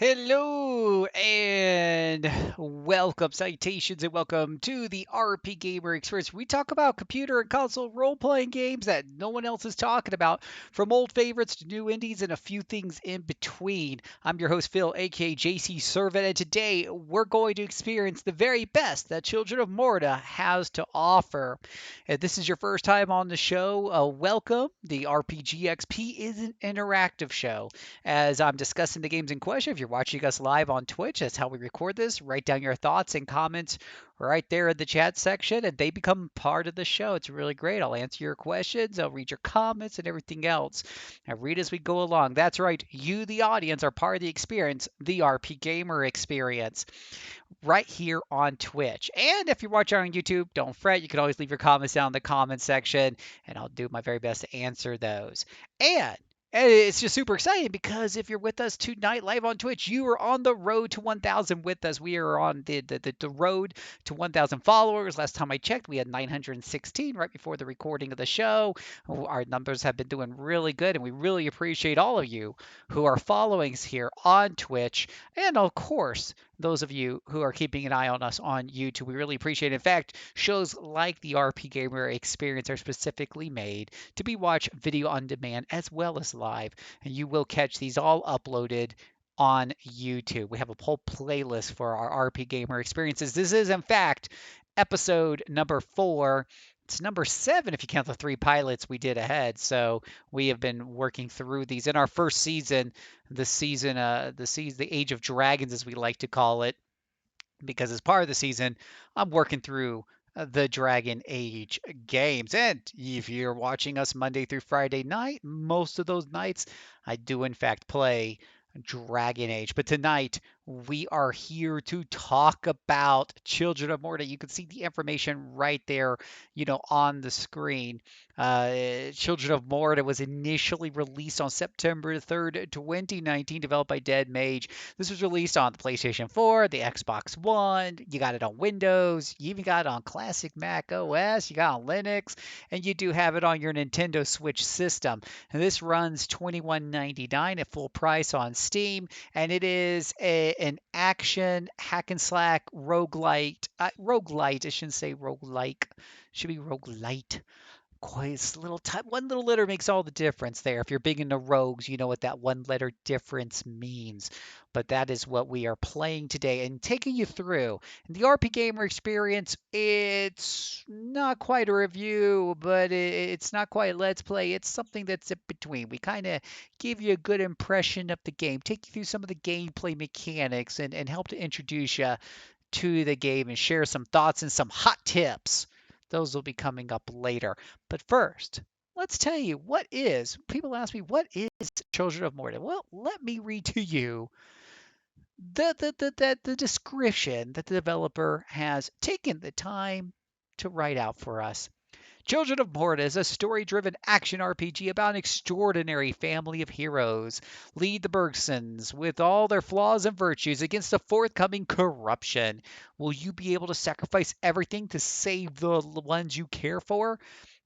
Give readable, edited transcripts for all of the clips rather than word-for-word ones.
Hello and welcome, citations, and welcome to the RPGamer experience. We talk about computer and console role-playing games that no one else is talking about, from old favorites to new indies and a few things in between. I'm your host Phil, aka JC Servant, and today we're going to experience the very best that Children of Morta has to offer. If this is your first time on the show, welcome. The RPGXP is an interactive show as I'm discussing the games in question. If you're watching us live on Twitch, that's how we record this. Write down your thoughts and comments right there in the chat section, and they become part of the show. It's really great. I'll answer your questions, I'll read your comments, and everything else. I read as we go along. That's right. You, the audience, are part of the experience, the RP Gamer experience, right here on Twitch. And if you're watching on YouTube, don't fret. You can always leave your comments down in the comment section, and I'll do my very best to answer those. And it's just super exciting because if you're with us tonight live on Twitch, you are on the road to 1,000 with us. We are on the road to 1,000 followers. Last time I checked, we had 916 right before the recording of the show. Our numbers have been doing really good, and we really appreciate all of you who are following us here on Twitch. And of course, those of you who are keeping an eye on us on YouTube. We really appreciate it. In fact, shows like the RP Gamer experience are specifically made to be watched video on demand as well as live. And you will catch these all uploaded on YouTube. We have a whole playlist for our RP Gamer experiences. This is, in fact, episode number 4. It's number 7 if you count the 3 pilots we did ahead. So we have been working through these in our first season, the Age of Dragons, as we like to call it, because as part of the season, I'm working through the Dragon Age games. And if you're watching us Monday through Friday night, most of those nights I do in fact play Dragon Age. But tonight we are here to talk about Children of Morta. You can see the information right there, on the screen. Children of Morta was initially released on September 3rd, 2019, developed by Dead Mage. This was released on the PlayStation 4, the Xbox One. You got it on Windows. You even got it on classic Mac OS. You got it on Linux, and you do have it on your Nintendo Switch system. And this runs $21.99 at full price on Steam, and it is an action hack and slack roguelite. Roguelite. I shouldn't say roguelike. It should be roguelite. Quite one little letter makes all the difference there. If you're big into rogues, you know what that one letter difference means. But that is what we are playing today and taking you through. In the RP Gamer experience, it's not quite a review, but it's not quite a Let's Play. It's something that's in between. We kind of give you a good impression of the game, take you through some of the gameplay mechanics, and help to introduce you to the game and share some thoughts and some hot tips. Those will be coming up later. But first, let's tell you people ask me, what is Children of Morta? Well, let me read to you the description that the developer has taken the time to write out for us. Children of Morta is a story-driven action RPG about an extraordinary family of heroes. Lead the Bergsons, with all their flaws and virtues, against the forthcoming corruption. Will you be able to sacrifice everything to save the ones you care for?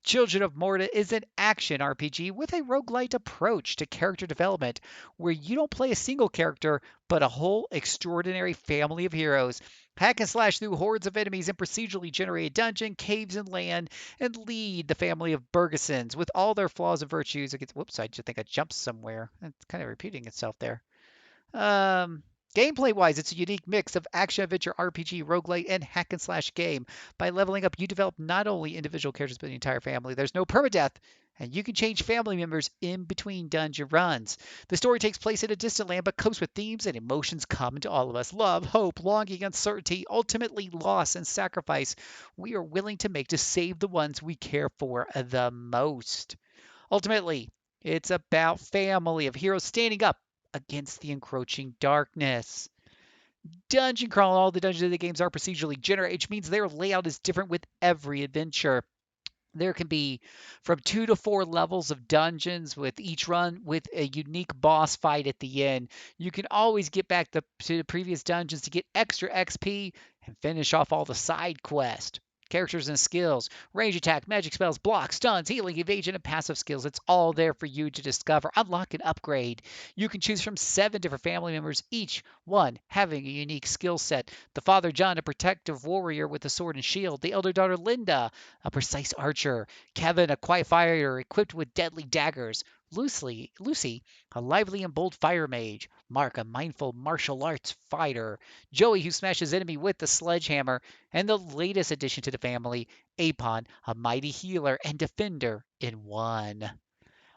Children of Morta is an action RPG with a roguelite approach to character development, where you don't play a single character, but a whole extraordinary family of heroes. Hack and slash through hordes of enemies in procedurally generated dungeon, caves, and land, and lead the family of Bergesons with all their flaws and virtues against. Whoops, I just think I jumped somewhere. It's kind of repeating itself there. Um, Gameplay wise, it's a unique mix of action adventure RPG, roguelite, and hack and slash game. By leveling up, you develop not only individual characters but the entire family. There's no permadeath, and you can change family members in between dungeon runs. The story takes place in a distant land but copes with themes and emotions common to all of us: love, hope, longing, uncertainty, ultimately loss and sacrifice we are willing to make to save the ones we care for the most. Ultimately, it's about family of heroes standing up against the encroaching darkness. Dungeon crawl. All the dungeons of the games are procedurally generated, which means their layout is different with every adventure. There can be from 2 to 4 levels of dungeons, with each run with a unique boss fight at the end. You can always get back to the previous dungeons to get extra XP and finish off all the side quests. characters and skills, range attack, magic spells, blocks, stuns, healing, evasion, and passive skills. It's all there for you to discover, unlock, and upgrade. You can choose from 7 different family members, each one having a unique skill set. The father, John, a protective warrior with a sword and shield. The elder daughter, Linda, a precise archer. Kevin, a quiet fighter equipped with deadly daggers. Lucy, a lively and bold fire mage. Mark, a mindful martial arts fighter. Joey, who smashes enemy with the sledgehammer. And the latest addition to the family, Apon, a mighty healer and defender in one.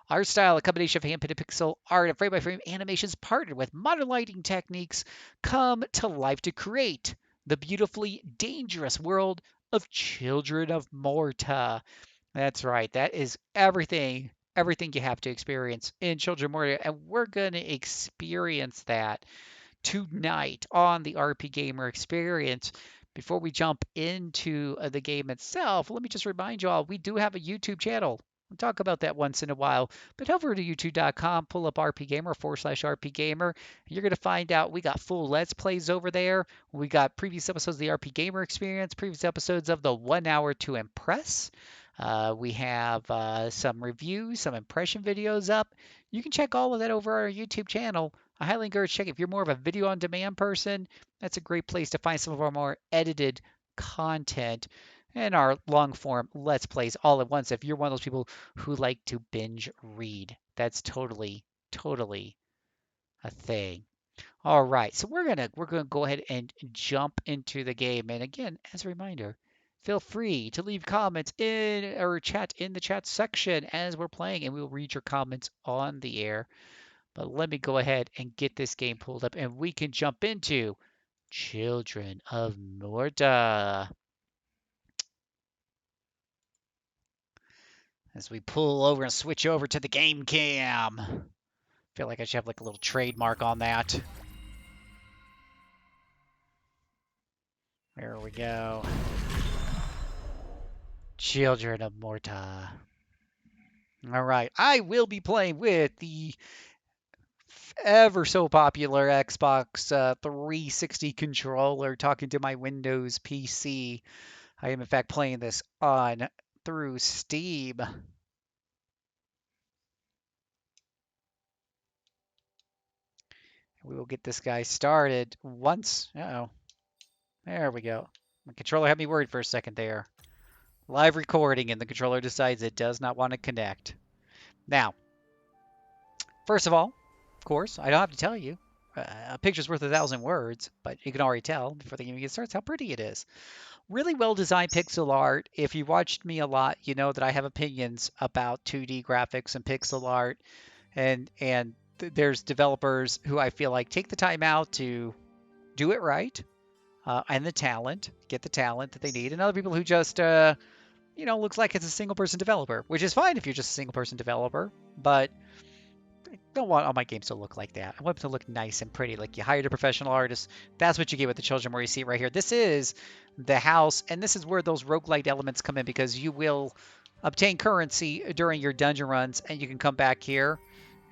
Art style, a combination of hand-painted pixel art and frame-by-frame animations partnered with modern lighting techniques come to life to create the beautifully dangerous world of Children of Morta. That's right. That is everything you have to experience in Children of Morta, and we're going to experience that tonight on the RPGamer experience. Before we jump into the game itself, let me just remind you all, we do have a YouTube channel. We'll talk about that once in a while. But over to youtube.com, pull up RPGamer/RPGamer. You're going to find out we got full Let's Plays over there. We got previous episodes of the RPGamer experience, previous episodes of the 1 hour to impress. We have some reviews, some impression videos up. You can check all of that over our YouTube channel. I highly encourage check if you're more of a video on demand person. That's a great place to find some of our more edited content and our long form Let's Plays all at once. If you're one of those people who like to binge read, that's totally a thing. All right, so we're gonna go ahead and jump into the game. And again, as a reminder, feel free to leave comments in or chat in the chat section as we're playing, and we'll read your comments on the air. But let me go ahead and get this game pulled up, and we can jump into Children of Morta. As we pull over and switch over to the game cam. Feel like I should have like a little trademark on that. There we go. Children of Morta. All right, I will be playing with the ever so popular Xbox 360 controller, talking to my Windows PC. I am in fact playing this on through Steam. We will get this guy started once. Uh-oh. There we go. My controller had me worried for a second there. Live recording, and the controller decides it does not want to connect. Now, first of all, of course, I don't have to tell you. A picture's worth 1,000 words, but you can already tell before the game starts how pretty it is. Really well designed pixel art. If you watched me a lot, you know that I have opinions about 2D graphics and pixel art, and there's developers who I feel like take the time out to do it right, and get the talent that they need, and other people who just looks like it's a single person developer, which is fine if you're just a single person developer, but I don't want all my games to look like that. I want them to look nice and pretty, like you hired a professional artist. That's what you get with the Children, where you see it right here. This is the house, and this is where those roguelite elements come in, because you will obtain currency during your dungeon runs, and you can come back here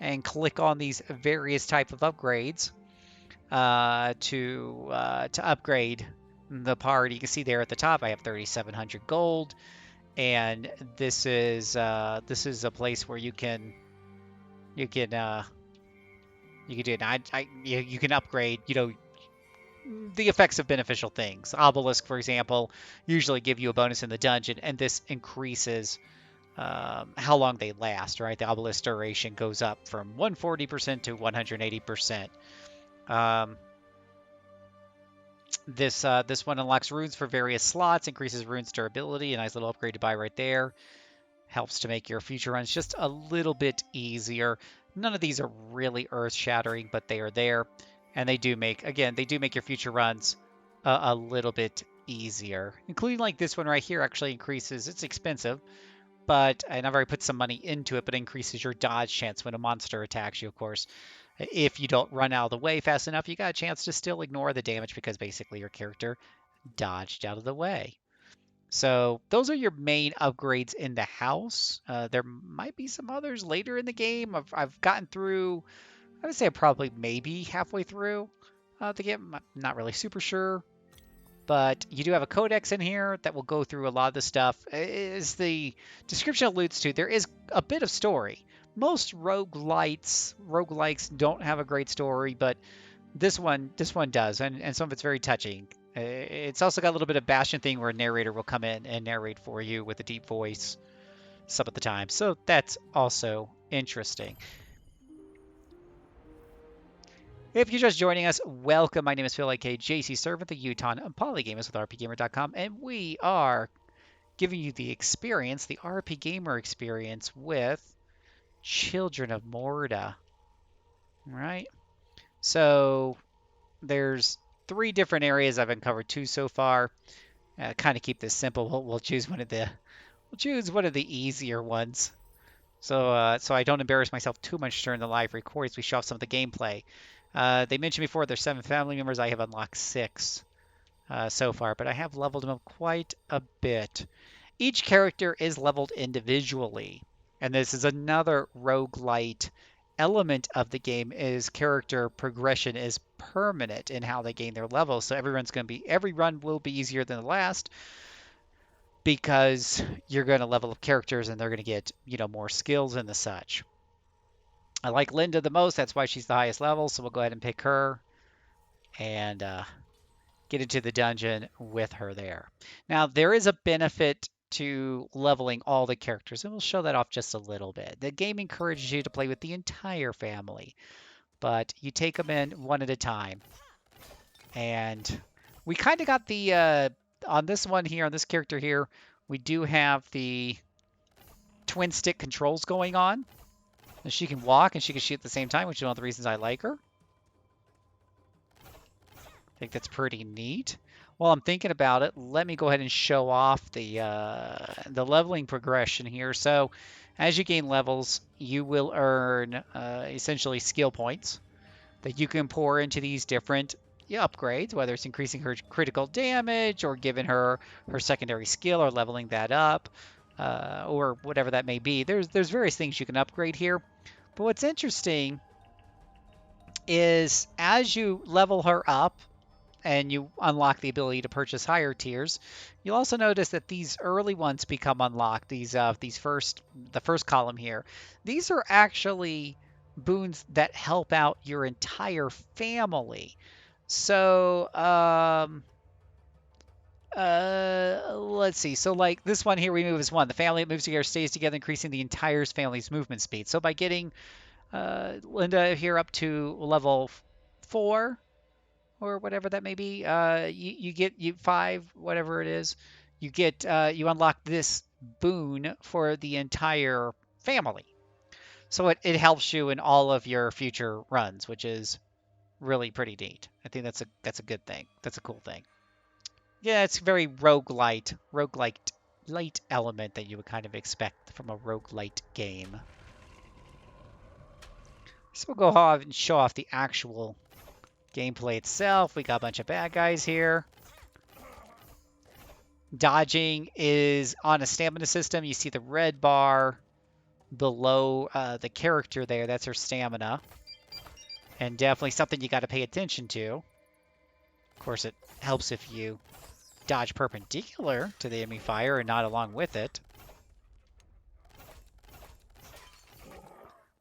and click on these various type of upgrades to upgrade the party. You can see there at the top I have 3,700 gold, and this is a place where you can do it. You can upgrade, the effects of beneficial things. Obelisk, for example, usually give you a bonus in the dungeon, and this increases how long they last, right? The obelisk duration goes up from 140% to 180%. This one unlocks runes for various slots, increases runes durability, a nice little upgrade to buy right there. Helps to make your future runs just a little bit easier. None of these are really earth-shattering, but they are there, and they do make your future runs a little bit easier. Including like this one right here actually increases. It's expensive, and I've already put some money into it, but increases your dodge chance when a monster attacks you, of course. If you don't run out of the way fast enough, you got a chance to still ignore the damage because basically your character dodged out of the way. So those are your main upgrades in the house. There might be some others later in the game. I've gotten through, I would say probably maybe halfway through the game. I'm not really super sure. But you do have a codex in here that will go through a lot of the stuff. As the description alludes to, there is a bit of story. Most roguelikes don't have a great story, but this one does, and some of it's very touching. It's also got a little bit of Bastion thing where a narrator will come in and narrate for you with a deep voice some of the time. So that's also interesting. If you're just joining us, welcome. My name is Phil, aka JC Servant, the Utah Polygamers with RPGamer.com, and we are giving you the experience, the RP Gamer experience with Children of Morta. Right? So there's 3 different areas. I've uncovered 2 so far. Kind of keep this simple. We'll choose one of the easier ones. So I don't embarrass myself too much during the live recordings. We show off some of the gameplay. They mentioned before there's 7 family members. I have unlocked 6 so far, but I have leveled them up quite a bit. Each character is leveled individually, and this is another roguelite element of the game. Is character progression is permanent in how they gain their levels. So every run will be easier than the last because you're going to level up characters and they're going to get, more skills and the such. I like Linda the most. That's why she's the highest level. So we'll go ahead and pick her and get into the dungeon with her there. Now, there is a benefit to leveling all the characters, and we'll show that off just a little bit. The game encourages you to play with the entire family, but you take them in one at a time. And we kind of got the, on this one here, on this character here, we do have the twin stick controls going on. And she can walk and she can shoot at the same time, which is one of the reasons I like her. I think that's pretty neat. While I'm thinking about it, let me go ahead and show off the leveling progression here. So as you gain levels, you will earn essentially skill points that you can pour into these different upgrades, whether it's increasing her critical damage or giving her secondary skill or leveling that up, or whatever that may be. There's various things you can upgrade here. But what's interesting is as you level her up and you unlock the ability to purchase higher tiers, you'll also notice that these early ones become unlocked. The first column here, these are actually boons that help out your entire family. So let's see. So like this one here, we move as one. The family that moves together stays together, increasing the entire family's movement speed. So by getting Linda here up to level 4 or whatever that may be, you get 5, whatever it is. You unlock this boon for the entire family. So it helps you in all of your future runs, which is really pretty neat. I think that's a good thing. That's a cool thing. Yeah, it's very roguelite light element that you would kind of expect from a roguelite game. So we'll go ahead and show off the actual gameplay itself. We got a bunch of bad guys here. Dodging is on a stamina system. You see the red bar below the character there. That's her stamina. And definitely something you got to pay attention to. Of course, it helps if you dodge perpendicular to the enemy fire and not along with it.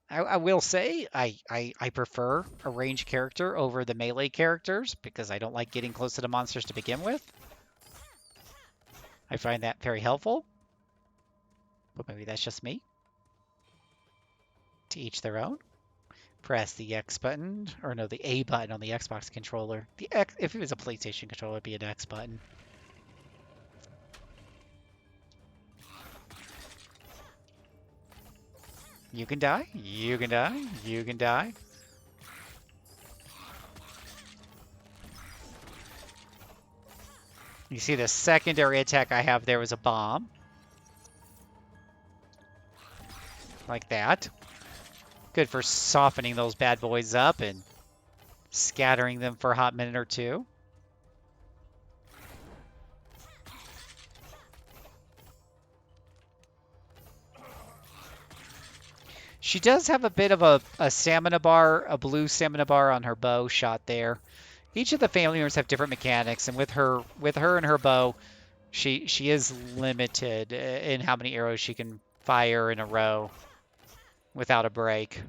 I will say I prefer a ranged character over the melee characters because I don't like getting close to the monsters to begin with. I find that very helpful. But maybe that's just me. To each their own. Press the X button, or no, the A button on the Xbox controller. The X, if it was a PlayStation controller, it'd be an X button. You can die, you can die, you can die. You see the secondary attack I have there was a bomb. Like that. Good for softening those bad boys up and scattering them for a hot minute or two. She does have a bit of a stamina bar, a blue stamina bar on her bow shot there. Each of the family members have different mechanics, and with her and her bow, she is limited in how many arrows she can fire in a row without a break.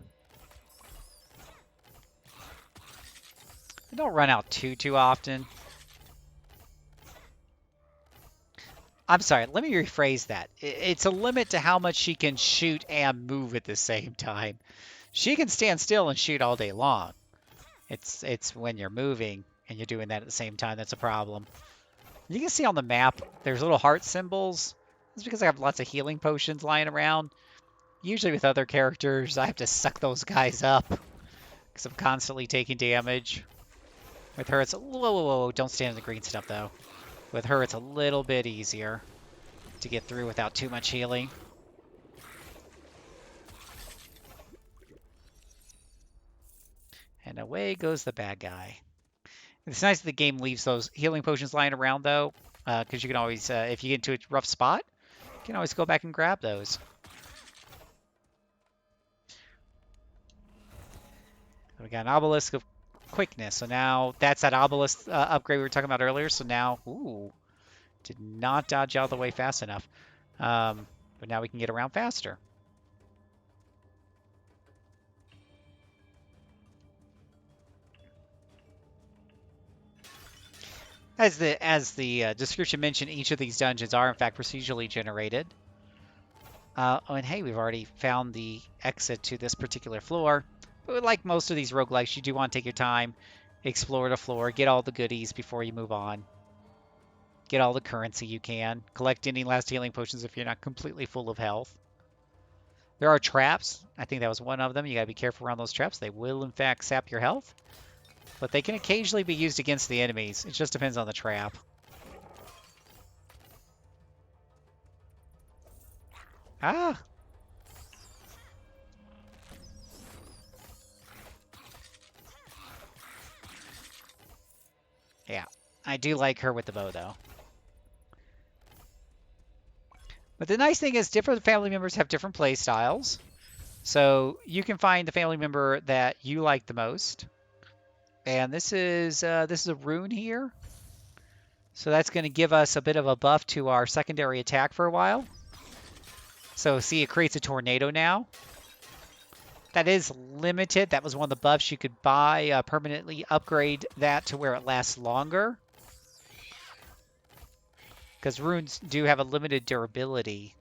They don't run out too often. I'm sorry, let me rephrase that. It's a limit to how much she can shoot and move at the same time. She can stand still and shoot all day long. It's when you're moving and you're doing that at the same time that's a problem. You can see on the map, there's little heart symbols. That's because I have lots of healing potions lying around. Usually with other characters, I have to suck those guys up because I'm constantly taking damage. With her, it's a whoa, don't stand in the green stuff though. With her, it's a little bit easier to get through without too much healing. And away goes the bad guy. It's nice that the game leaves those healing potions lying around, though, because you can always, if you get into a rough spot, you can always go back and grab those. We got an obelisk of quickness, so now that's that obelisk upgrade we were talking about earlier. So now, ooh, did not dodge out of the way fast enough. But now we can get around faster. As the description mentioned, each of these dungeons are in fact procedurally generated. Oh, and hey, we've already found the exit to this particular floor. But like most of these roguelikes, you do want to take your time, explore the floor, get all the goodies before you move on. Get all the currency you can. Collect any last healing potions if you're not completely full of health. There are traps. I think that was one of them. You gotta be careful around those traps. They will, in fact, sap your health. But they can occasionally be used against the enemies. It just depends on the trap. Ah! Yeah, I do like her with the bow, though. But the nice thing is different family members have different play styles. So you can find the family member that you like the most. And this is a rune here. So that's going to give us a bit of a buff to our secondary attack for a while. So see, it creates a tornado now. That is limited. That was one of the buffs you could buy, permanently upgrade that to where it lasts longer. Because runes do have a limited durability.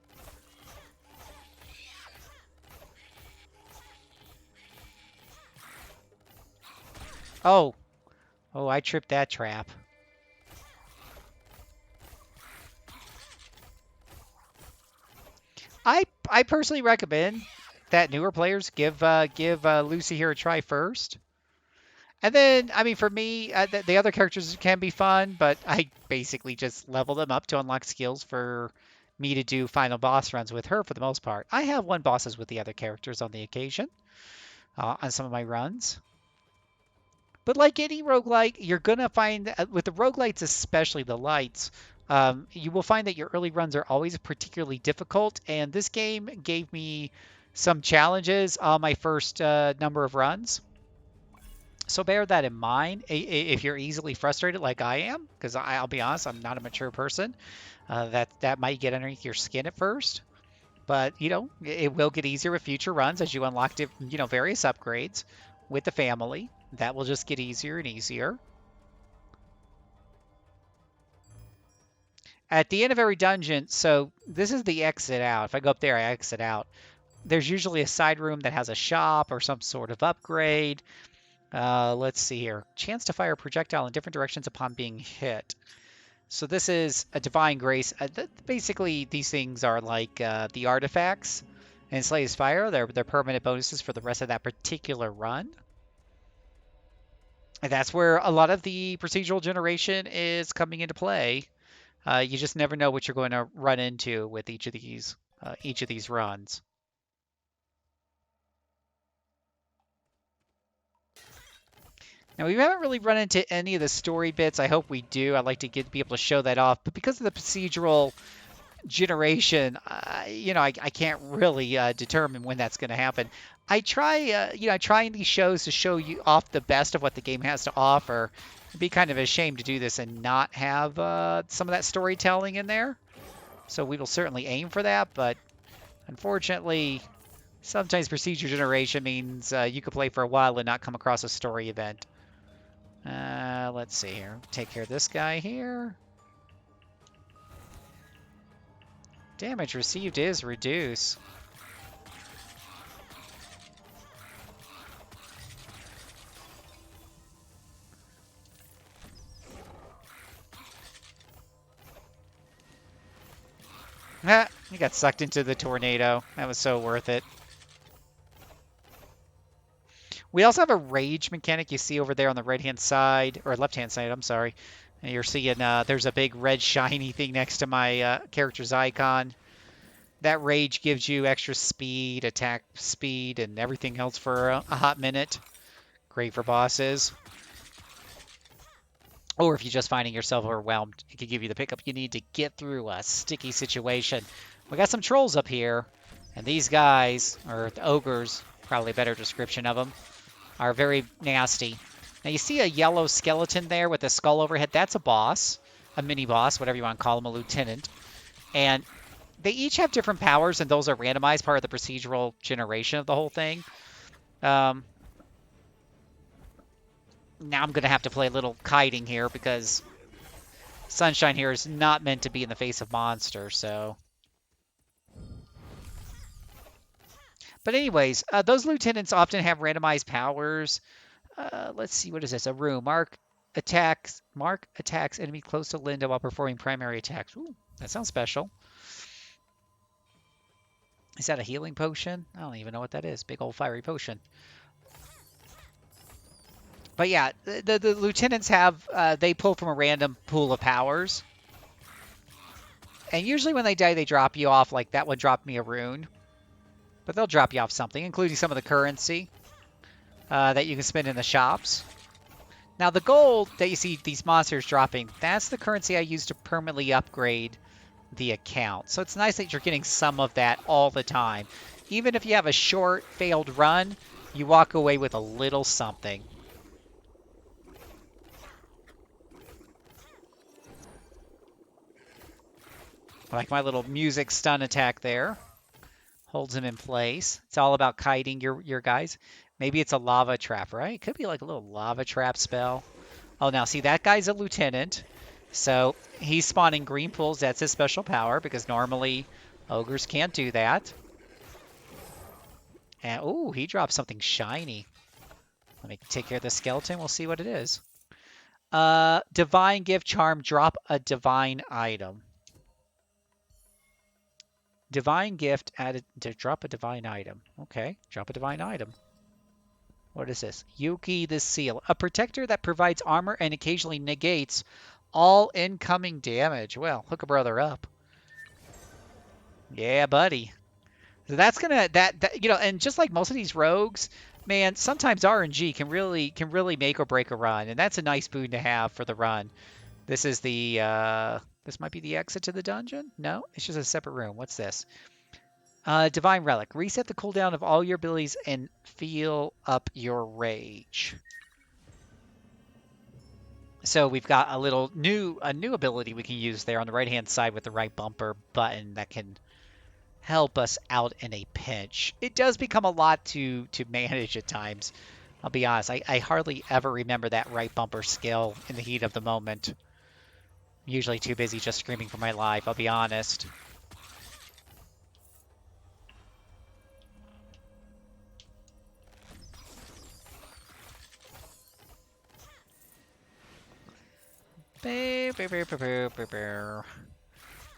Oh. Oh, I tripped that trap. I personally recommend that newer players give Lucy here a try first. And then, I mean, for me, the other characters can be fun, but I basically just level them up to unlock skills for me to do final boss runs with her for the most part. I have won bosses with the other characters on the occasion, on some of my runs. But like any roguelike, you're going to find, with the roguelites, especially the lights, you will find that your early runs are always particularly difficult. And this game gave me some challenges on my first number of runs. So bear that in mind if you're easily frustrated like I am, because I'll be honest, I'm not a mature person. That might get underneath your skin at first. But, you know, it will get easier with future runs as you unlock, various upgrades with the family. That will just get easier and easier. At the end of every dungeon, so this is the exit out. If I go up there, I exit out. There's usually a side room that has a shop or some sort of upgrade. Let's see here. Chance to fire a projectile in different directions upon being hit. So this is a Divine Grace. Basically, these things are like the artifacts in Slay's Fire. They're permanent bonuses for the rest of that particular run. And that's where a lot of the procedural generation is coming into play. You just never know what you're going to run into with each of these runs. Now, we haven't really run into any of the story bits. I hope we do. I'd like to be able to show that off. But because of the procedural generation, I can't really determine when that's going to happen. I try, I try in these shows to show you off the best of what the game has to offer. It'd be kind of a shame to do this and not have some of that storytelling in there. So we will certainly aim for that, but unfortunately, sometimes procedure generation means you could play for a while and not come across a story event. Let's see here. Take care of this guy here. Damage received is reduced. Ah, he got sucked into the tornado. That was so worth it. We also have a rage mechanic you see over there on the right-hand side, or left-hand side, I'm sorry. And you're seeing there's a big red shiny thing next to my character's icon. That rage gives you extra speed, attack speed, and everything else for a hot minute. Great for bosses. Or if you're just finding yourself overwhelmed, it can give you the pickup you need to get through a sticky situation. We got some trolls up here, and these guys, or the ogres, probably a better description of them, are very nasty. Now you see a yellow skeleton there with a skull overhead. That's a boss, a mini boss, whatever you want to call him, a lieutenant. And they each have different powers, and those are randomized, part of the procedural generation of the whole thing. Now I'm going to have to play a little kiting here because Sunshine here is not meant to be in the face of monsters, so... But anyways, those lieutenants often have randomized powers. Let's see, what is this? A room. Mark attacks enemy close to Linda while performing primary attacks. Ooh, that sounds special. Is that a healing potion? I don't even know what that is. Big old fiery potion. But yeah, the lieutenants have, they pull from a random pool of powers. And usually when they die, they drop you off. Like that one dropped me a rune. But they'll drop you off something, including some of the currency that you can spend in the shops. Now the gold that you see these monsters dropping, that's the currency I use to permanently upgrade the account. So it's nice that you're getting some of that all the time. Even if you have a short, failed run, you walk away with a little something. I like my little music stun attack there. Holds him in place. It's all about kiting your guys. Maybe it's a lava trap, right? It could be like a little lava trap spell. Oh, now see, that guy's a lieutenant. So he's spawning green pools. That's his special power because normally ogres can't do that. And, ooh, he dropped something shiny. Let me take care of the skeleton. We'll see what it is. Divine gift charm. Drop a divine item. Divine gift added to drop a divine item. Okay, drop a divine item. What is this? Yuki the Seal. A protector that provides armor and occasionally negates all incoming damage. Well, hook a brother up. Yeah, buddy. So that's gonna and just like most of these rogues, man, sometimes RNG can really make or break a run, and that's a nice boon to have for the run. This is the this might be the exit to the dungeon? No, it's just a separate room. What's this? Divine Relic. Reset the cooldown of all your abilities and feel up your rage. So we've got a new ability we can use there on the right-hand side with the right bumper button that can help us out in a pinch. It does become a lot to manage at times. I'll be honest, I hardly ever remember that right bumper skill in the heat of the moment. I'm usually too busy just screaming for my life, I'll be honest.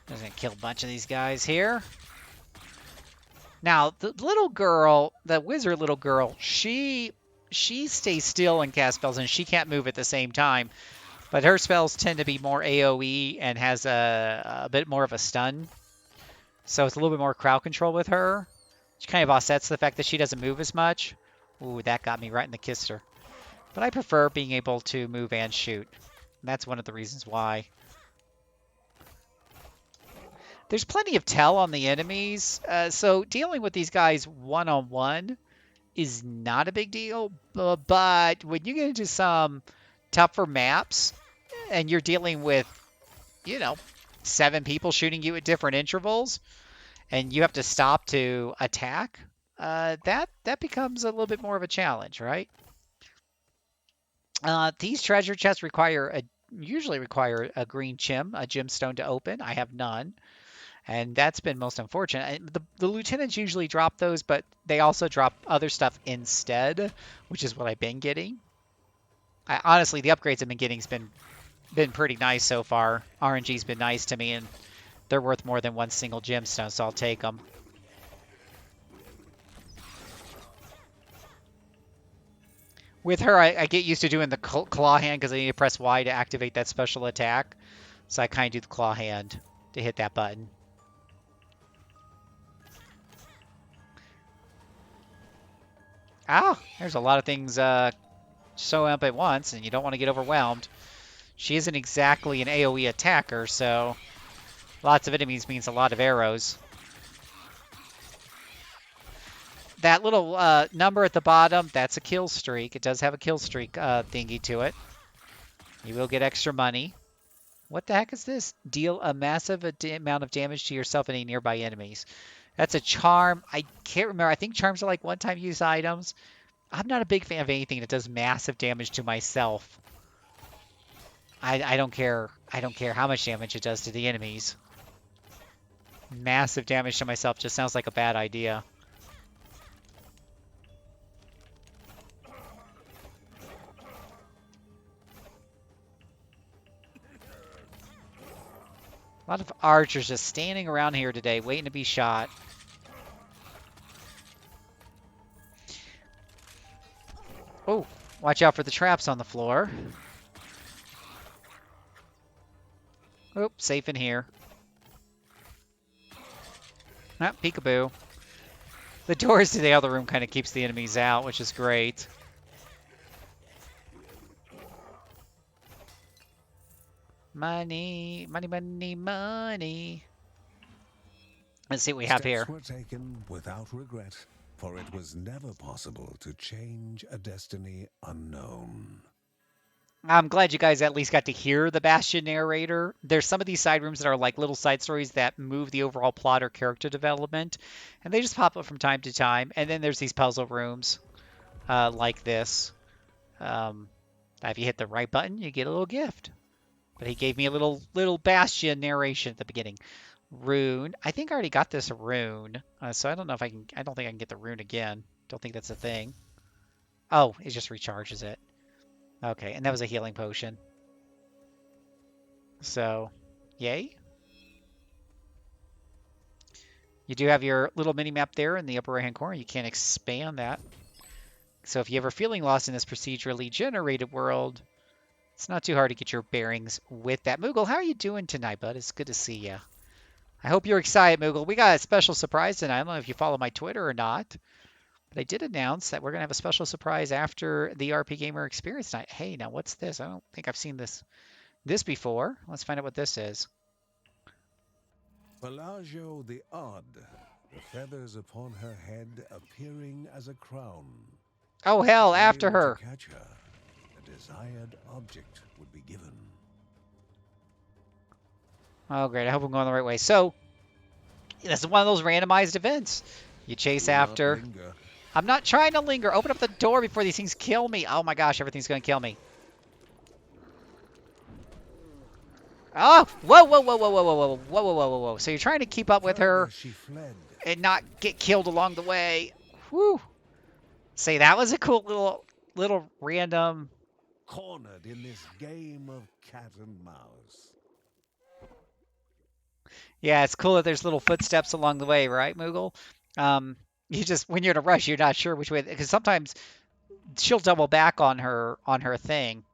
Just gonna kill a bunch of these guys here. Now, the little girl, the wizard little girl, she stays still and casts spells, and she can't move at the same time. But her spells tend to be more AoE and has a bit more of a stun. So it's a little bit more crowd control with her. Which kind of offsets the fact that she doesn't move as much. Ooh, that got me right in the kisser. But I prefer being able to move and shoot. And that's one of the reasons why. There's plenty of tell on the enemies, so dealing with these guys one-on-one is not a big deal. But when you get into some tougher maps and you're dealing with, you know, 7 people shooting you at different intervals, and you have to stop to attack, that becomes a little bit more of a challenge, right? These treasure chests usually require a green a gemstone to open. I have none, and that's been most unfortunate. And the lieutenants usually drop those, but they also drop other stuff instead, which is what I've been getting. Honestly, the upgrades I've been getting has been pretty nice so far. RNG's been nice to me, and they're worth more than one single gemstone, so I'll take them. With her, I get used to doing the claw hand because I need to press Y to activate that special attack. So I kind of do the claw hand to hit that button. Ah, there's a lot of things showing up at once, and you don't want to get overwhelmed. She isn't exactly an AoE attacker, so lots of enemies means a lot of arrows. That little number at the bottom, that's a kill streak. It does have a kill streak thingy to it. You will get extra money. What the heck is this? Deal a massive amount of damage to yourself and any nearby enemies. That's a charm. I can't remember. I think charms are like one-time use items. I'm not a big fan of anything that does massive damage to myself. I don't care. I don't care how much damage it does to the enemies. Massive damage to myself just sounds like a bad idea. A lot of archers just standing around here today, waiting to be shot. Oh, watch out for the traps on the floor. Oh, safe in here. Ah, peekaboo. The doors to the other room kind of keeps the enemies out, which is great. Money, money, money, money. Let's see what we have here. Steps were taken without regret, for it was never possible to change a destiny unknown. I'm glad you guys at least got to hear the Bastion narrator. There's some of these side rooms that are like little side stories that move the overall plot or character development, and they just pop up from time to time. And then there's these puzzle rooms like this. If you hit the right button, you get a little gift. But he gave me a little Bastion narration at the beginning. Rune. I think I already got this rune, so I don't know if I can. I don't think I can get the rune again. Don't think that's a thing. Oh, it just recharges it. Okay, and that was a healing potion. So, yay. You do have your little mini-map there in the upper right-hand corner. You can expand that. So if you're ever feeling lost in this procedurally generated world, it's not too hard to get your bearings with that. Moogle, how are you doing tonight, bud? It's good to see you. I hope you're excited, Moogle. We got a special surprise tonight. I don't know if you follow my Twitter or not, but I did announce that we're going to have a special surprise after the RPGamer experience night. Hey, now what's this? I don't think I've seen this before. Let's find out what this is. Pelagio the Odd, the feathers upon her head appearing as a crown. Oh, hell, Failure after her. To catch her, a desired object would be given. Oh, great. I hope I'm going the right way. So, this is one of those randomized events. You chase after. I'm not trying to linger. Open up the door before these things kill me. Oh my gosh, everything's going to kill me. Oh, whoa, whoa, whoa, whoa, whoa, whoa, whoa, whoa, whoa, whoa, whoa. So you're trying to keep up with her and not get killed along the way. Whew. Say, that was a cool little random. Cornered in this game of cat and mouse. Yeah, it's cool that there's little footsteps along the way, right, Moogle? You just, when you're in a rush, you're not sure which way, because sometimes she'll double back on her thing.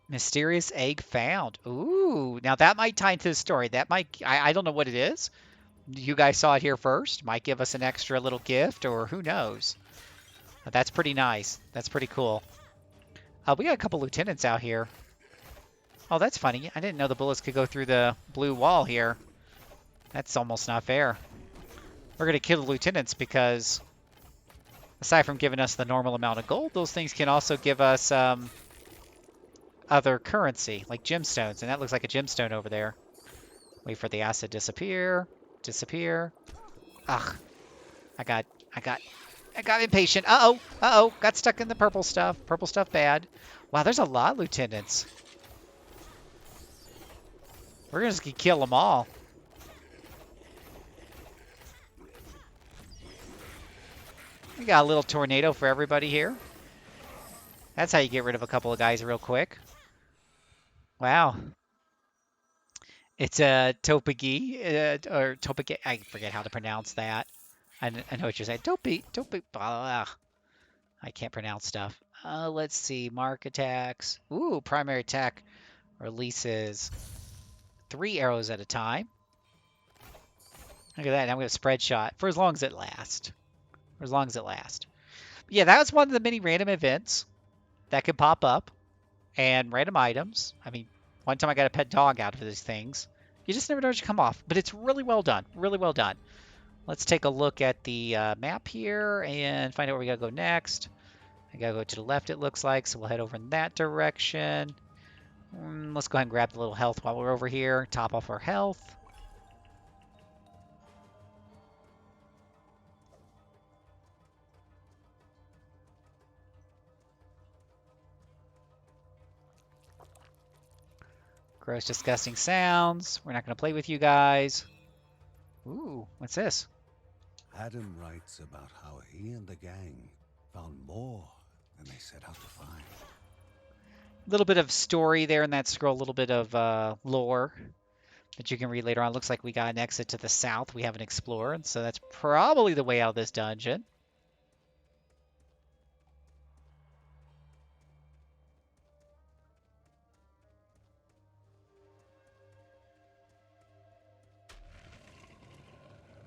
Mysterious egg found. Ooh, now that might tie into the story. That might, I don't know what it is. You guys saw it here first. Might give us an extra little gift, or who knows. That's pretty nice. That's pretty cool. We got a couple lieutenants out here. Oh, that's funny. I didn't know the bullets could go through the blue wall here. That's almost not fair. We're going to kill the lieutenants because aside from giving us the normal amount of gold, those things can also give us other currency, like gemstones. And that looks like a gemstone over there. Wait for the acid to disappear. Disappear. Ugh. I got impatient. Uh-oh. Uh-oh. Got stuck in the purple stuff. Purple stuff bad. Wow, there's a lot of lieutenants. We're going to just kill them all. We got a little tornado for everybody here. That's how you get rid of a couple of guys real quick. Wow. It's a Topagi, or Topagi. I forget how to pronounce that. I know what you're saying. Topi. I can't pronounce stuff. Let's see. Mark attacks. Ooh, primary attack releases 3 arrows at a time. Look at that. Now we have spread shot for as long as it lasts. For as long as it lasts. Yeah, that was one of the many random events that could pop up. And random items. I mean, one time I got a pet dog out of these things. You just never know what you come off. But it's really well done. Really well done. Let's take a look at the map here and find out where we gotta go next. I gotta go to the left, it looks like, so we'll head over in that direction. Let's go ahead and grab the little health while we're over here. Top off our health. Gross, disgusting sounds. We're not gonna play with you guys. Ooh, what's this? Adam writes about how he and the gang found more than they set out to find. A little bit of story there in that scroll, a little bit of lore that you can read later on. Looks like we got an exit to the south we haven't explored, so that's probably the way out of this dungeon.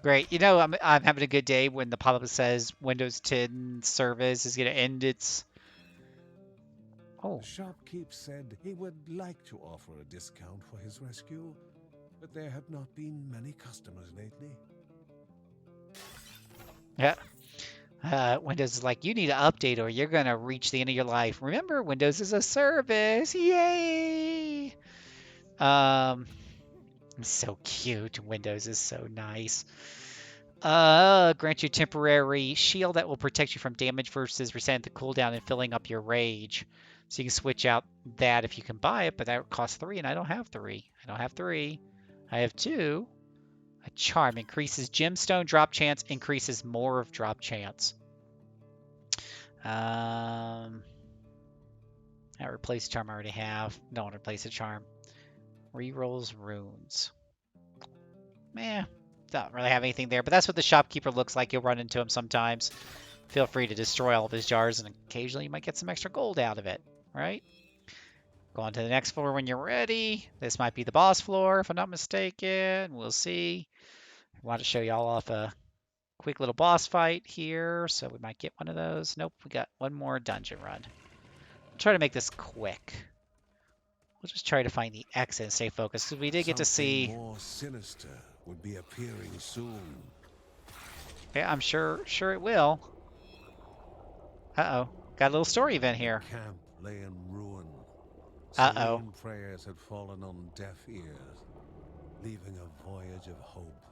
Great. You know, I'm having a good day when the pop-up says Windows 10 service is going to end its... Oh. The shopkeep said he would like to offer a discount for his rescue, but there have not been many customers lately. Yeah. Windows is like, you need to update or you're going to reach the end of your life. Remember, Windows is a service. Yay! It's so cute. Windows is so nice. Grant you temporary shield that will protect you from damage versus resetting the cooldown and filling up your rage. So you can switch out that if you can buy it, but that costs 3, and I don't have 3. I don't have 3. I have 2. A charm increases gemstone drop chance, increases more of drop chance. I replace charm I already have. Don't want to replace a charm. Rerolls runes. Meh. Don't really have anything there, but that's what the shopkeeper looks like. You'll run into him sometimes. Feel free to destroy all of his jars, and occasionally you might get some extra gold out of it, right? Go on to the next floor when you're ready. This might be the boss floor, if I'm not mistaken. We'll see. I want to show y'all off a quick little boss fight here, so we might get one of those. Nope, we got one more dungeon run. I'll try to make this quick. We'll just try to find the exit and stay focused, because we did get to see... Something more sinister would be appearing soon. Yeah, I'm sure it will. Uh-oh. Got a little story event here. The camp lay in ruin. Uh-oh. Serene prayers had fallen on deaf ears, leaving a voyage of hope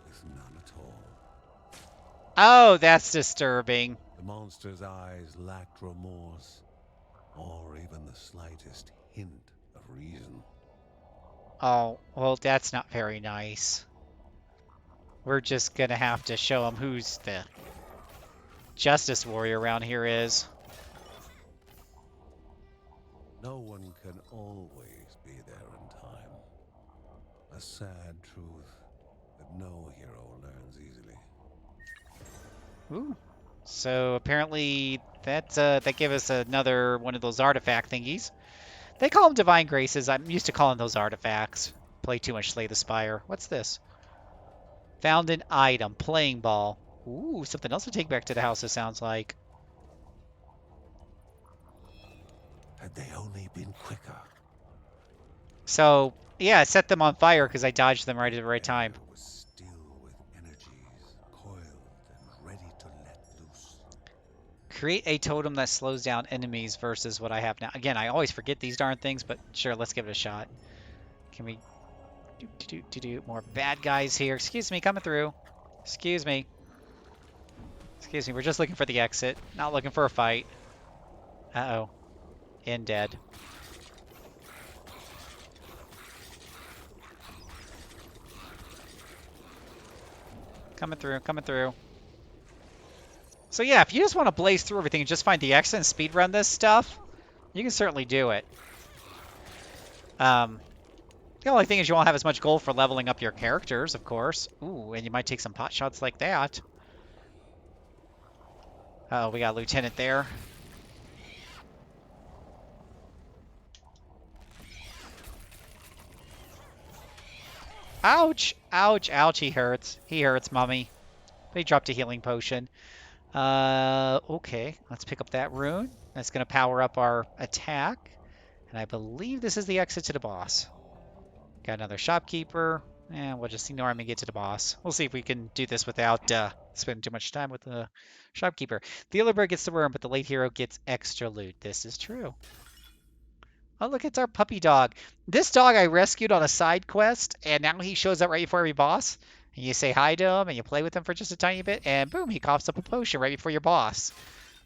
with none at all. Oh, that's disturbing. The monster's eyes lacked remorse, or even the slightest hint of reason. Oh, well, that's not very nice. We're just gonna have to show him who's the justice warrior around here is. No one can always be there in time. A sad truth that no hero learns easily. Ooh. So apparently that gave us another one of those artifact thingies. They call them divine graces. I'm used to calling those artifacts. Play too much Slay the Spire. What's this? Found an item. Playing ball. Ooh, something else to take back to the house, it sounds like. Had they only been quicker. So, yeah, I set them on fire because I dodged them right at the right time. Air was still with energies coiled and ready to let loose. Create a totem that slows down enemies versus what I have now. Again, I always forget these darn things, but sure, let's give it a shot. Can we do more bad guys here? Excuse me, coming through. Excuse me. Excuse me, we're just looking for the exit, not looking for a fight. Uh-oh. In dead. Coming through, coming through. So yeah, if you just want to blaze through everything and just find the exit and speedrun this stuff, you can certainly do it. The only thing is you won't have as much gold for leveling up your characters, of course. Ooh, and you might take some pot shots like that. Uh oh, we got a lieutenant there. Ouch! Ouch, ouch, he hurts. He hurts, mummy. But he dropped a healing potion. Okay, let's pick up that rune. That's going to power up our attack. And I believe this is the exit to the boss. Got another shopkeeper. And we'll just ignore him and get to the boss. We'll see if we can do this without spending too much time with the shopkeeper. The early bird gets the worm, but the late hero gets extra loot. This is true. Oh, look, it's our puppy dog. This dog I rescued on a side quest, and now he shows up right before every boss. And you say hi to him, and you play with him for just a tiny bit, and boom, he coughs up a potion right before your boss.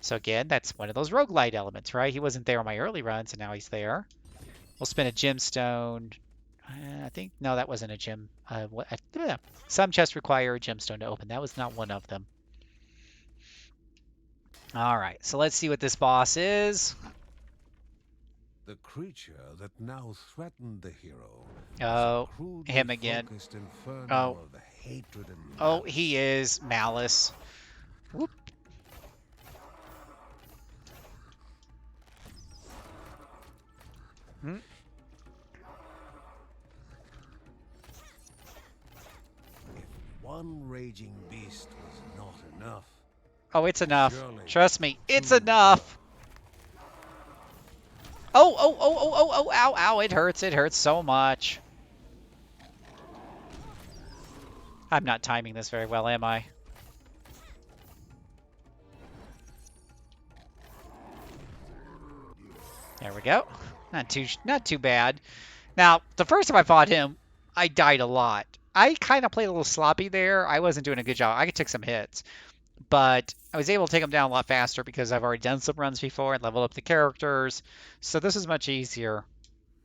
So again, that's one of those roguelite elements, right? He wasn't there on my early runs, and now he's there. We'll spin a gemstone. I think, no, that wasn't a gem. Some chests require a gemstone to open. That was not one of them. All right, so let's see what this boss is. The creature that now threatened the hero Oh, was a crudely him again. focused inferno Oh, of the hatred and oh, malice. he is Malice. Whoop. Hmm. If one raging beast was not enough, Oh, it's enough. surely Trust me, it's two enough. Oh, oh, oh, oh, oh, oh, ow, ow, it hurts. It hurts so much. I'm not timing this very well, am I? There we go. Not too bad. Now, the first time I fought him, I died a lot. I kind of played a little sloppy there. I wasn't doing a good job. I took some hits, but I was able to take them down a lot faster because I've already done some runs before and leveled up the characters. So this is much easier,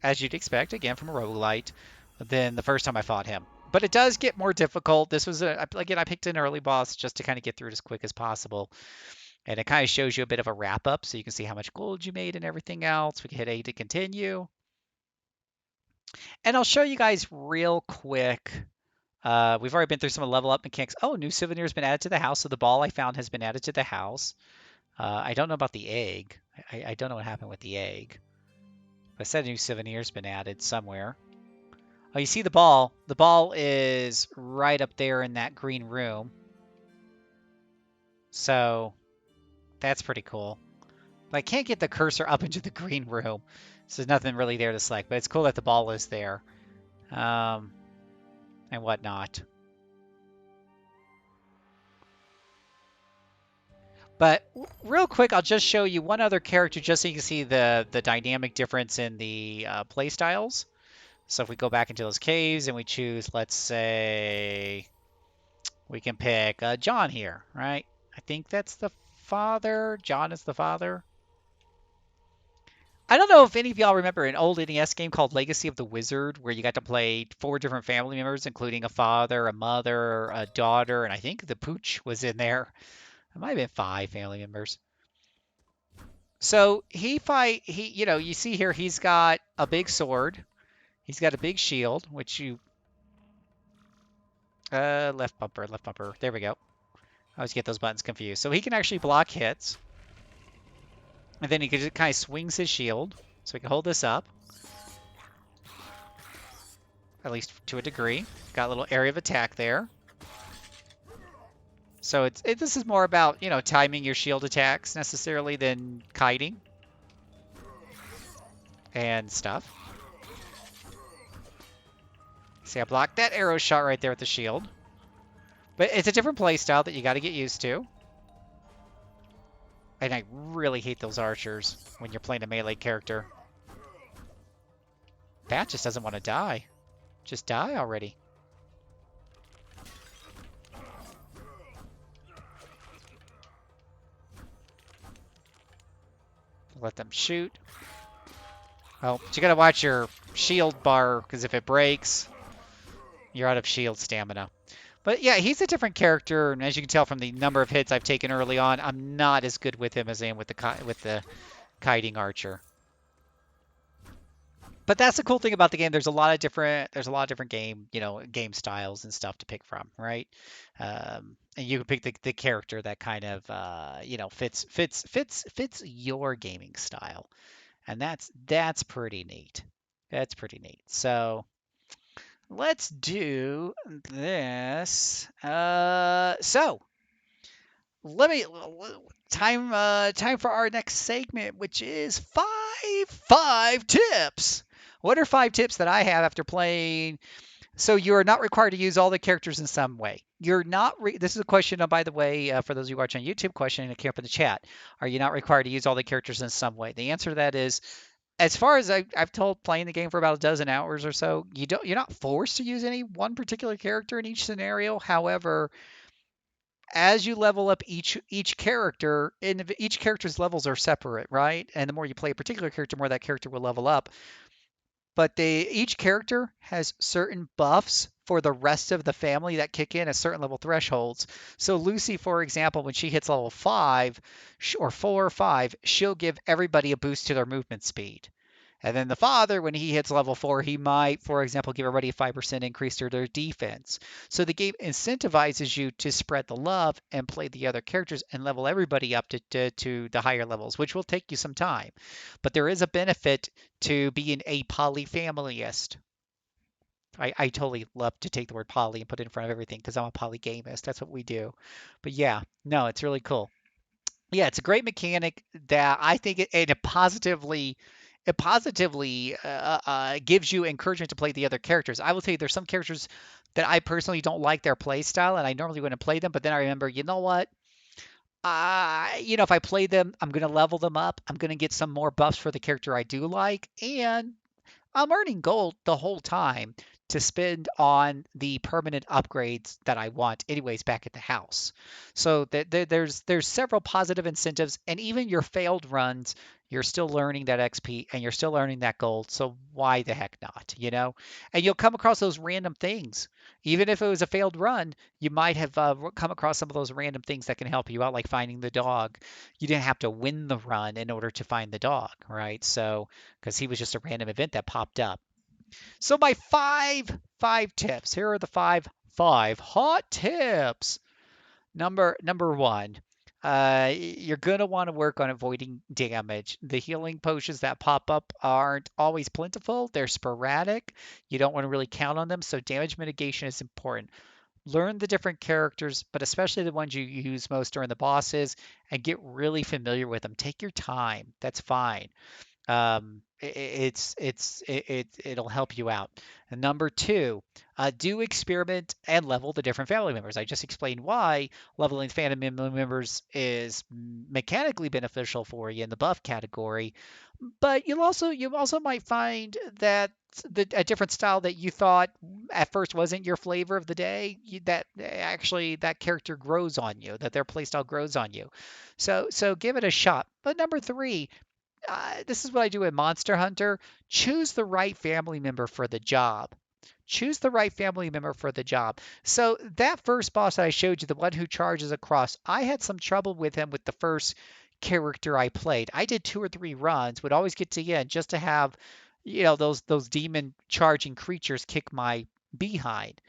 as you'd expect, again, from a roguelite, than the first time I fought him. But it does get more difficult. This was, again, I picked an early boss just to kind of get through it as quick as possible. And it kind of shows you a bit of a wrap up so you can see how much gold you made and everything else. We can hit A to continue. And I'll show you guys real quick. We've already been through some level up mechanics. Oh, new souvenir has been added to the house. So the ball I found has been added to the house. I don't know about the egg. I don't know what happened with the egg. But I said a new souvenir has been added somewhere. Oh, you see the ball. The ball is right up there in that green room. So that's pretty cool. But I can't get the cursor up into the green room. So there's nothing really there to select. But it's cool that the ball is there. And whatnot. But real quick, I'll just show you one other character just so you can see the dynamic difference in the play styles. So if we go back into those caves and we choose, let's say, we can pick John here, right? I think that's the father. John is the father. I don't know if any of y'all remember an old NES game called Legacy of the Wizard, where you got to play 4 different family members, including a father, a mother, a daughter, and I think the pooch was in there. It might have been 5 family members. So you see here, he's got a big sword. He's got a big shield, which you, left bumper, left bumper. There we go. I always get those buttons confused. So he can actually block hits. And then he just kind of swings his shield. So we can hold this up. At least to a degree. Got a little area of attack there. So this is more about, timing your shield attacks necessarily than kiting. And stuff. See, I blocked that arrow shot right there with the shield. But it's a different play style that you got to get used to. And I really hate those archers when you're playing a melee character. Bat just doesn't want to die. Just die already. Let them shoot. Oh, but you gotta watch your shield bar, because if it breaks, you're out of shield stamina. But yeah, he's a different character, and as you can tell from the number of hits I've taken early on, I'm not as good with him as I am with the kiting archer. But that's the cool thing about the game. There's a lot of different game styles and stuff to pick from, right? And you can pick the character that kind of fits your gaming style, and that's pretty neat. That's pretty neat. So let's do this. So let me time for our next segment, which is five tips. What are 5 tips that I have after playing? So you are not required to use all the characters in some way. You're not. This is a question, by the way, for those of you watching on YouTube. Question that came up in the chat. Are you not required to use all the characters in some way? The answer to that is, as far as I've told, playing the game for about a dozen hours or so, you're not forced to use any one particular character in each scenario. However, as you level up each character, and each character's levels are separate, right? And the more you play a particular character, the more that character will level up. But each character has certain buffs for the rest of the family that kick in at certain level thresholds. So Lucy, for example, when she hits level 5 or 4 or 5, she'll give everybody a boost to their movement speed. And then the father, when he hits level 4, he might, for example, give everybody a 5% increase to their defense. So the game incentivizes you to spread the love and play the other characters and level everybody up to the higher levels, which will take you some time. But there is a benefit to being a polyfamilyist. I totally love to take the word poly and put it in front of everything because I'm a polygamist. That's what we do. But yeah, no, it's really cool. Yeah, it's a great mechanic that I think it positively gives you encouragement to play the other characters. I will tell you, there's some characters that I personally don't like their play style, and I normally wouldn't play them. But then I remember, you know what? If I play them, I'm gonna level them up. I'm gonna get some more buffs for the character I do like, and I'm earning gold the whole time to spend on the permanent upgrades that I want anyways back at the house. So there's several positive incentives, and even your failed runs, you're still learning that XP and you're still earning that gold. So why the heck not, you know? And you'll come across those random things. Even if it was a failed run, you might have come across some of those random things that can help you out, like finding the dog. You didn't have to win the run in order to find the dog, right? So because he was just a random event that popped up. So my five tips. Here are the five hot tips. Number one. You're gonna want to work on avoiding damage. The healing potions that pop up aren't always plentiful. They're sporadic. You don't want to really count on them, so damage mitigation is important. Learn the different characters, but especially the ones you use most during the bosses, and get really familiar with them. Take your time. That's fine. It'll help you out. And number two, do experiment and level the different family members. I just explained why leveling family members is mechanically beneficial for you in the buff category, but you also might find that a different style that you thought at first wasn't your flavor of the day, that actually that character grows on you, that their playstyle grows on you. So give it a shot. But number three, this is what I do in Monster Hunter. Choose the right family member for the job. Choose the right family member for the job. So that first boss that I showed you, the one who charges across, I had some trouble with him with the first character I played. I did 2 or 3 runs, would always get to the end just to have, those demon charging creatures kick my behind.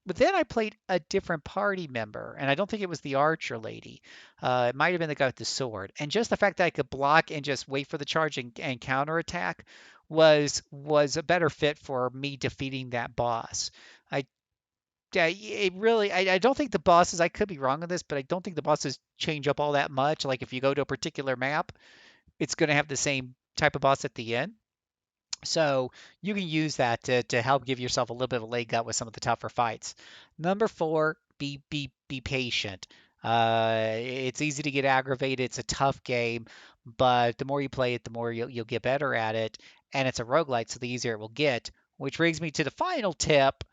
But then I played a different party member, and I don't think it was the archer lady. It might have been the guy with the sword. And just the fact that I could block and just wait for the charge and counterattack was a better fit for me defeating that boss. I it really I don't think the bosses, I could be wrong on this, but I don't think the bosses change up all that much. Like if you go to a particular map, it's going to have the same type of boss at the end. So you can use that to help give yourself a little bit of a leg up with some of the tougher fights. Number four, be patient. It's easy to get aggravated. It's a tough game, but the more you play it, the more you'll get better at it. And it's a roguelite, so the easier it will get. Which brings me to the final tip.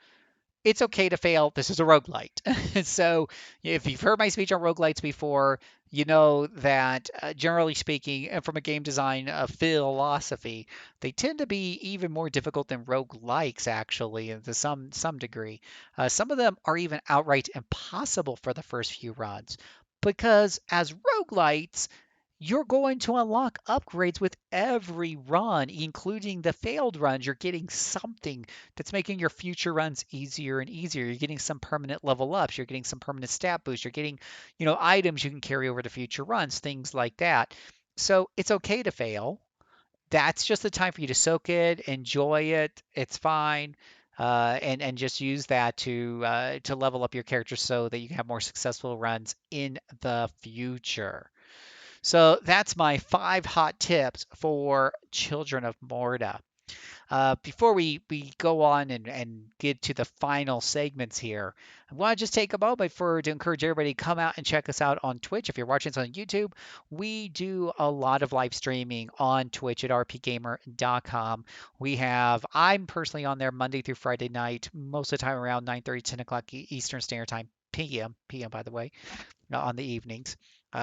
It's okay to fail. This is a roguelite. So if you've heard my speech on roguelites before, you know that generally speaking, and from a game design philosophy, they tend to be even more difficult than roguelikes, actually, to some degree. Some of them are even outright impossible for the first few runs. Because as roguelites, you're going to unlock upgrades with every run, including the failed runs. You're getting something that's making your future runs easier and easier. You're getting some permanent level ups. You're getting some permanent stat boosts. You're getting, items you can carry over to future runs, things like that. So it's okay to fail. That's just the time for you to soak it, enjoy it. It's fine. And just use that to level up your character so that you can have more successful runs in the future. So that's my 5 hot tips for Children of Morta. Before we go on and get to the final segments here, I want to just take a moment to encourage everybody to come out and check us out on Twitch. If you're watching us on YouTube, we do a lot of live streaming on Twitch at rpgamer.com. I'm personally on there Monday through Friday night, most of the time around 9:30, 10 o'clock Eastern Standard Time, PM, by the way, on the evenings.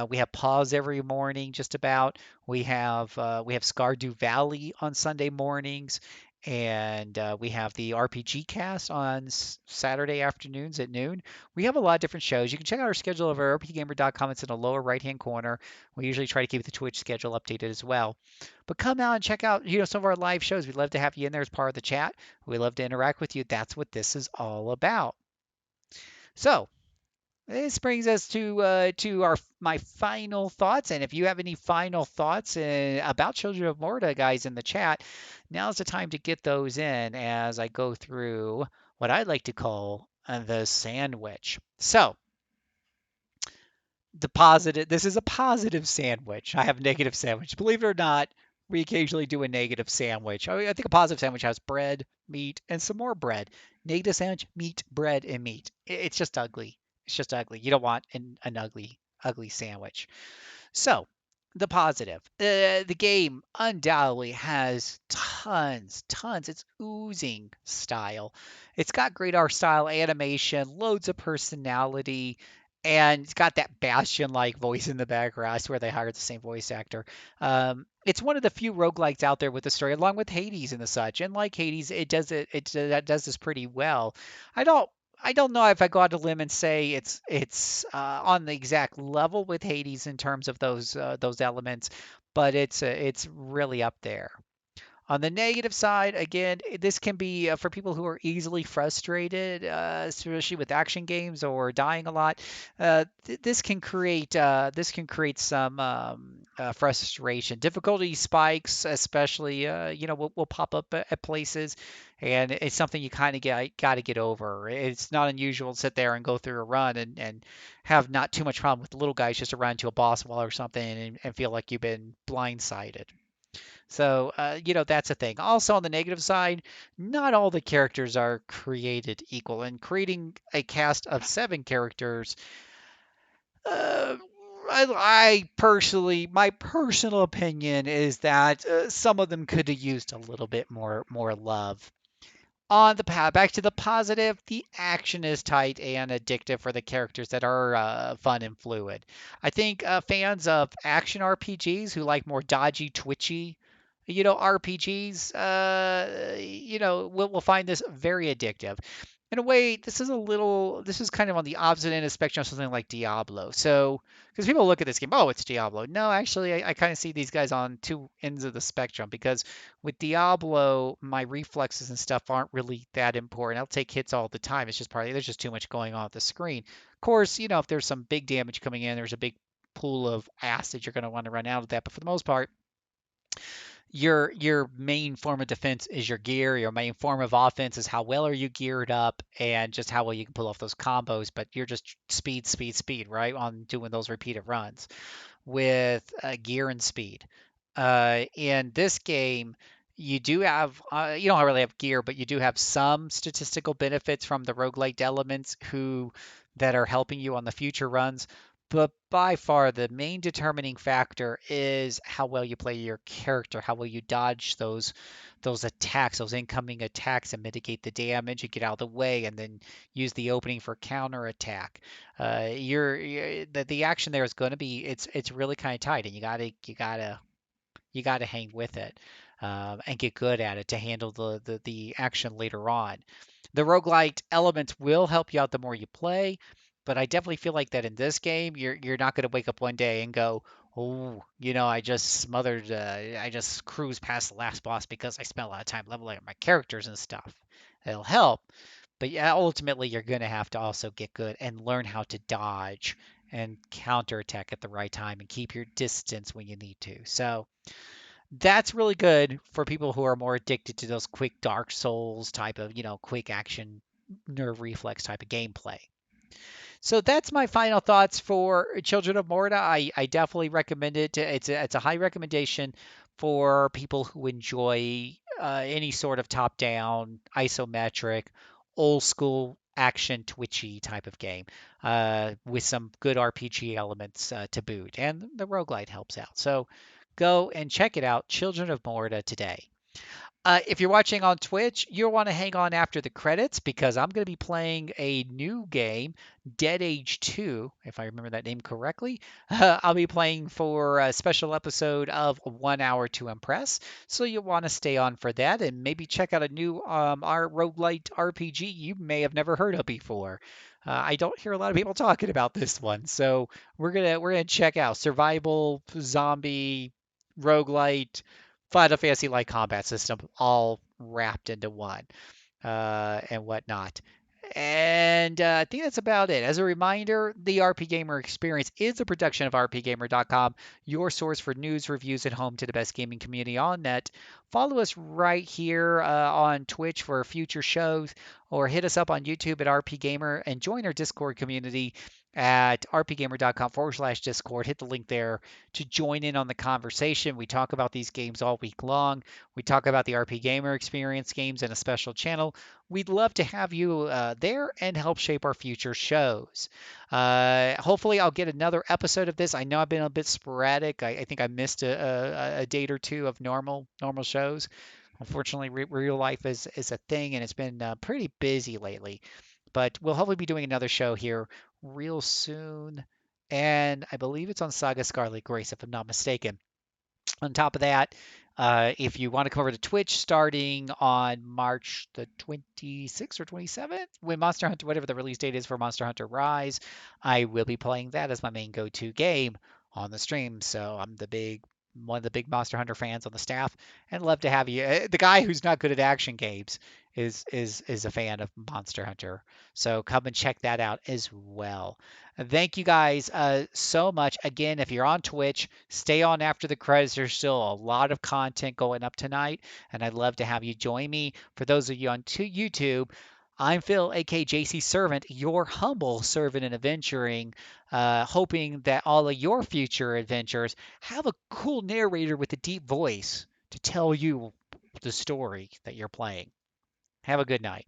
We have pause every morning, just about. We have Scardew Valley on Sunday mornings, and we have the RPG Cast on Saturday afternoons at noon. We have a lot of different shows. You can check out our schedule over at rpgamer.com. It's in the lower right-hand corner. We usually try to keep the Twitch schedule updated as well. But come out and check out, some of our live shows. We'd love to have you in there as part of the chat. We love to interact with you. That's what this is all about. So, this brings us to our my final thoughts, and if you have any final thoughts about Children of Morta, guys, in the chat, now's the time to get those in as I go through what I like to call the sandwich. So, the positive. This is a positive sandwich. I have a negative sandwich. Believe it or not, we occasionally do a negative sandwich. I think a positive sandwich has bread, meat, and some more bread. Negative sandwich, meat, bread, and meat. It's just ugly. It's just ugly. You don't want an ugly sandwich. So, the positive. The game undoubtedly has tons. It's oozing style. It's got great art style, animation, loads of personality, and it's got that Bastion-like voice in the background. I swear they hired the same voice actor. It's one of the few roguelikes out there with a story, along with Hades and the such. And like Hades, it does this pretty well. I don't I don't know if I go out on a limb and say it's on the exact level with Hades in terms of those elements, but it's really up there. On the negative side, again, this can be for people who are easily frustrated, especially with action games or dying a lot. This can create some frustration. Difficulty spikes, especially, will pop up at places, and it's something you kind of got to get over. It's not unusual to sit there and go through a run and have not too much problem with the little guys just to run to a boss wall or something and feel like you've been blindsided. So, that's a thing. Also, on the negative side, not all the characters are created equal. And creating a cast of 7 characters, uh, I personally, my personal opinion is that some of them could have used a little bit more love. On the back to the positive, the action is tight and addictive for the characters that are fun and fluid. I think fans of action RPGs who like more dodgy, twitchy, RPGs, will find this very addictive. In a way, this is kind of on the opposite end of the spectrum of something like Diablo. So, because people look at this game, oh, it's Diablo. No, actually, I kind of see these guys on two ends of the spectrum because with Diablo, my reflexes and stuff aren't really that important. I'll take hits all the time. It's just partly there's just too much going on at the screen. Of course, if there's some big damage coming in, there's a big pool of acid you're going to want to run out of that. But for the most part, your main form of defense is your gear. Your main form of offense is how well are you geared up and just how well you can pull off those combos. But you're just speed, right? On doing those repeated runs with gear and speed. In this game, You do have, you don't really have gear, but you do have some statistical benefits from the roguelite elements who that are helping you on the future runs. But by far, the main determining factor is how well you play your character, how well you dodge those attacks, those incoming attacks, and mitigate the damage and get out of the way, and then use the opening for counter attack. The action there is going to be it's really kind of tight, and you got to hang with it and get good at it to handle the action later on. The roguelite elements will help you out the more you play, but I definitely feel like that in this game, you're not going to wake up one day and go, oh, I just cruised past the last boss because I spent a lot of time leveling up my characters and stuff. It'll help, but yeah, ultimately you're going to have to also get good and learn how to dodge and counterattack at the right time and keep your distance when you need to. So that's really good for people who are more addicted to those quick Dark Souls type of, quick action nerve reflex type of gameplay. So that's my final thoughts for Children of Morta. I definitely recommend it. It's a high recommendation for people who enjoy any sort of top-down, isometric, old school action twitchy type of game with some good RPG elements to boot, and the roguelite helps out. So go and check it out, Children of Morta today. If you're watching on Twitch, you'll want to hang on after the credits because I'm going to be playing a new game, Dead Age 2, if I remember that name correctly. I'll be playing for a special episode of 1 Hour to Impress, so you'll want to stay on for that and maybe check out a new our roguelite RPG you may have never heard of before. I don't hear a lot of people talking about this one, so we're gonna check out survival zombie roguelite Final Fantasy like combat system all wrapped into one and whatnot. And I think that's about it. As a reminder, the RP Gamer experience is a production of rpgamer.com, your source for news, reviews, and home to the best gaming community on net. Follow us right here on Twitch for future shows, or hit us up on YouTube at RP Gamer and join our Discord community at rpgamer.com/Discord. Hit the link there to join in on the conversation. We talk about these games all week long. We talk about the RP Gamer experience games in a special channel. We'd love to have you there and help shape our future shows. Hopefully, I'll get another episode of this. I know I've been a bit sporadic. I think I missed a date or two of normal shows. Unfortunately, real life is a thing, and it's been pretty busy lately. But we'll hopefully be doing another show here real soon. And I believe it's on Saga Scarlet Grace, if I'm not mistaken. On top of that, if you want to come over to Twitch starting on March the 26th or 27th, when Monster Hunter, whatever the release date is for Monster Hunter Rise, I will be playing that as my main go-to game on the stream. So I'm one of the big Monster Hunter fans on the staff, and love to have you. The guy who's not good at action games is a fan of Monster Hunter. So come and check that out as well. Thank you guys so much. Again, if you're on Twitch, stay on after the credits. There's still a lot of content going up tonight, and I'd love to have you join me. For those of you on YouTube, I'm Phil, aka JC Servant, your humble servant in adventuring, hoping that all of your future adventures have a cool narrator with a deep voice to tell you the story that you're playing. Have a good night.